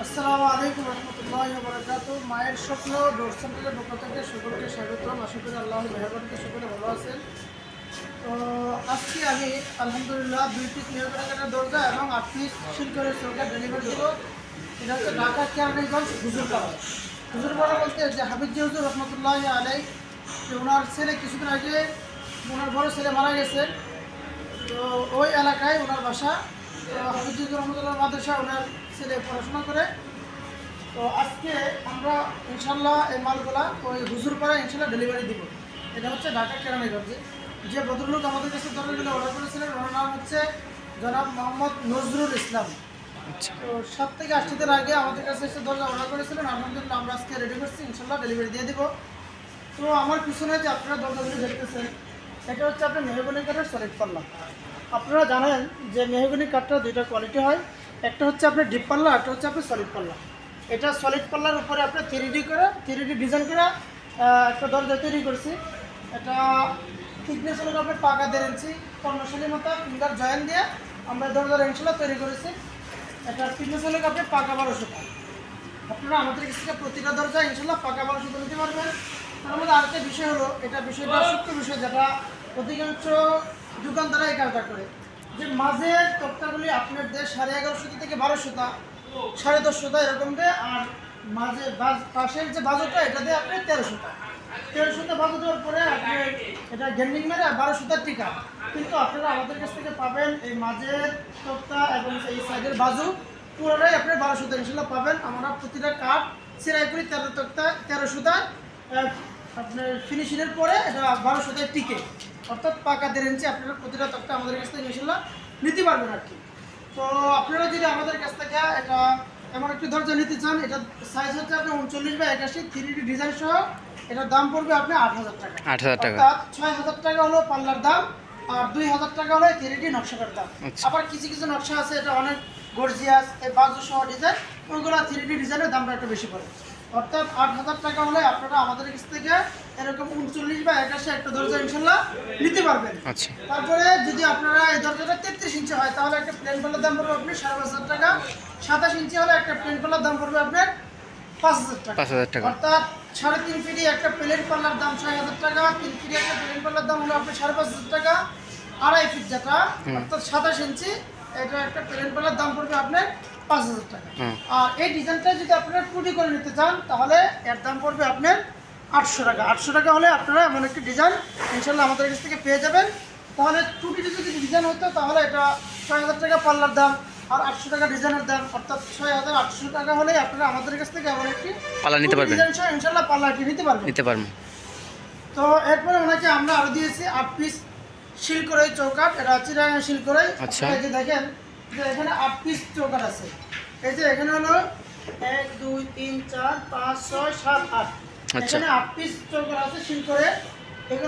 আসসালামু আলাইকুম রহমতুল্লাহি ওয়া বারাকাতুহু। মায়ের স্বপ্ন ডোর সেন্টারের পক্ষ থেকে সকলকে স্বাগতম। আশা করি আল্লাহর মেহেরবানিতে সকলে ভালো আছেন। তো আজকে আমি আলহামদুলিল্লাহ 2 পিস মেহগনিকাঠের দরজা এবং 8 পিস শিলকরের চৌকা ডেলিভারি দেব। এটা হচ্ছে ঢাকা কেরানীগঞ্জ হুজুরপাড়া। হুজুরপাড়া বলতে যে হাফিজি হুজুর রহমতুল্লাহি আলাইহি, যে ওনার ছেলে কিছুদিন আগে ওনার বড় ছেলে মারা গেছে। তো ওই এলাকায় ওনার বাসা। তো হাফিজি হুজুর রহমতুল্লাহ মাদ্রাসা ওনার ছেলে পড়াশোনা করে। তো আজকে আমরা ইনশাল্লাহ এই মালগুলা ওই হুজুরপাড়া ইনশাল্লাহ ডেলিভারি দিব। এটা হচ্ছে ঢাকা কেরানীগঞ্জে। যে ভদ্রলোক আমাদের কাছে দরজাগুলো অর্ডার করেছিলেন ওনার নাম হচ্ছে জনাব মোহাম্মদ নজরুল ইসলাম। তো 7 থেকে 8 দিন আগে আমাদের কাছে এসে দরজা অর্ডার করেছিলেন। আলহামদুলিল্লাহ আমরা আজকে রেডি করছি, ইনশাল্লাহ ডেলিভারি দিয়ে দিব। তো আমার পিছনে যে আপনারা দরজাগুলো দেখতেছেন, এটা হচ্ছে আপনার মেহগনি কাঠের সলিড পাল্লা। আপনারা জানেন যে মেহগনি কাঠটা দুইটা কোয়ালিটি হয়, একটা হচ্ছে আপনার ডিপ পাল্লা, একটা হচ্ছে আপনার সলিড পাল্লা। এটা সলিড পাল্লার উপরে আপনার 3D ডিজাইন করে একটা দরজা তৈরি করছি। এটা থিকনেস হলো আপনার পাকা 1.5 ইঞ্চি কর্ণশালী মতো ফিঙ্গার জয়েন দিয়ে আমরা দরজার ইনশাল্লাহ তৈরি করেছি। এটা থিকনেস হলো আপনার পাকা 12 সুতা। আপনারা আমাদের কাছ থেকে প্রতিটা দরজা ইনশাল্লাহ পাকা 12 সুতা নিতে পারবেন। তার মধ্যে আরেকটা বিষয় হলো, এটা বিষয়টা সূক্ষ্ম বিষয়, যেটা অধিকাংশ দোকানদারা এই কাজটা করে, যে মাঝের তক্তাগুলি আপনার দেয় 11.5 সুতা থেকে 12 সুতা, 10.5 সুতা এরকম দেয়। আর মাঝে পাশের যে বাজুটা এটা দিয়ে আপনি 13 সুতা। 13 সুতা বাজু দেওয়ার পরে আপনি এটা গ্যান্ডিং মেরে 12 সুতার টিকা। কিন্তু আপনারা আমাদের কাছ থেকে পাবেন এই মাঝের তক্তা এবং এই সাইডের বাজু পুরোটাই আপনি 12 সুতা ইনশাল্লাহ পাবেন। আমরা প্রতিটা কাঠ সেলাই করি 13 তক্তা 13 সুতা আপনার ফিনিশিংয়ের পরে এটা 12 সুতায় টিকে, অর্থাৎ পাকা 1.5 ইঞ্চি। আপনারা প্রতিটা তক্তা আমাদের কাছ থেকে ইনশাল্লাহ নিতে পারবেন আর কি। তো আপনারা যদি আমাদের কাছ থেকে এটা এমন একটি দরজা নিতে চান, এটা সাইজ হচ্ছে আপনার 39/81 3D ডিজাইন সহ, এটার দাম পড়বে আপনার 8,000 টাকা। 8,000 টাকা। অর্থাৎ 6,000 টাকা হলো পাল্লার দাম, আর 2,000 টাকা হলো 3D নকশাটার দাম। আবার কিছু কিছু নকশা আছে এটা অনেক গর্জিয়াস, এই বাজু সহ ডিজাইন, ওইগুলো 3D ডিজাইনের দামটা একটু বেশি পড়ে। অর্থাৎ 8,000 টাকা হলে আপনারা আমাদের কাছ থেকে এরকম 39/81 একটা দরজা ইনশাল্লাহ নিতে পারবেন। আচ্ছা, তারপরে যদি আপনারা এই দরজাটা 33 ইঞ্চি হয় তাহলে একটা প্লেন পাল্লার দাম পড়বে আপনি 5,500 টাকা। 27 ইঞ্চি হলে একটা প্লেন পাল্লার দাম পড়বে আপনার 5,000 টাকা। 5,000 টাকা। অর্থাৎ 3.5 ফিটি একটা প্লেন পাল্লার দাম 6,000 টাকা, 3 ফিটি একটা প্লেন পাল্লার দাম হলো আপনার 5,500 টাকা, 2.5 ফিট যেটা অর্থাৎ 27 ইঞ্চি এটা একটা প্লেন পাল্লার দাম পড়বে আপনার 5,000 টাকা। আর এই ডিজাইনটা যদি আপনারা টুটি করে নিতে চান তাহলে এর দাম পড়বে আপনার 800 টাকা। 800 টাকা হলে আপনারা এমন একটি ডিজাইন ইনশাল্লাহ আমাদের কাছ থেকে পেয়ে যাবেন। তাহলে টুটিটি যদি ডিজাইন হতো তাহলে এটা 6,000 টাকা পাল্লার দাম আর 800 টাকা ডিজাইনের দাম, অর্থাৎ 6,800 টাকা হলে আপনারা আমাদের কাছ থেকে এমন একটি পাল্লা নিতে পারবেন, ডিজাইন সহ ইনশাল্লাহ পাল্লাটি নিতে পারবেন। তো এরপরে ওনাকে আমরা আরো দিয়েছি 8 পিস শিলকড়াই চৌকাঠ। এটা চিরাঙ্গা শিলকড়াই। আচ্ছা, এই যে দেখেন যে এখানে 8 পিস চৌকাঠ আছে। এই যে এখানে হলো 1 2 3 4 5 6 7 8, এখানে 8 পিস চৌকাঠ আছে শিলকড়ে। এগুলো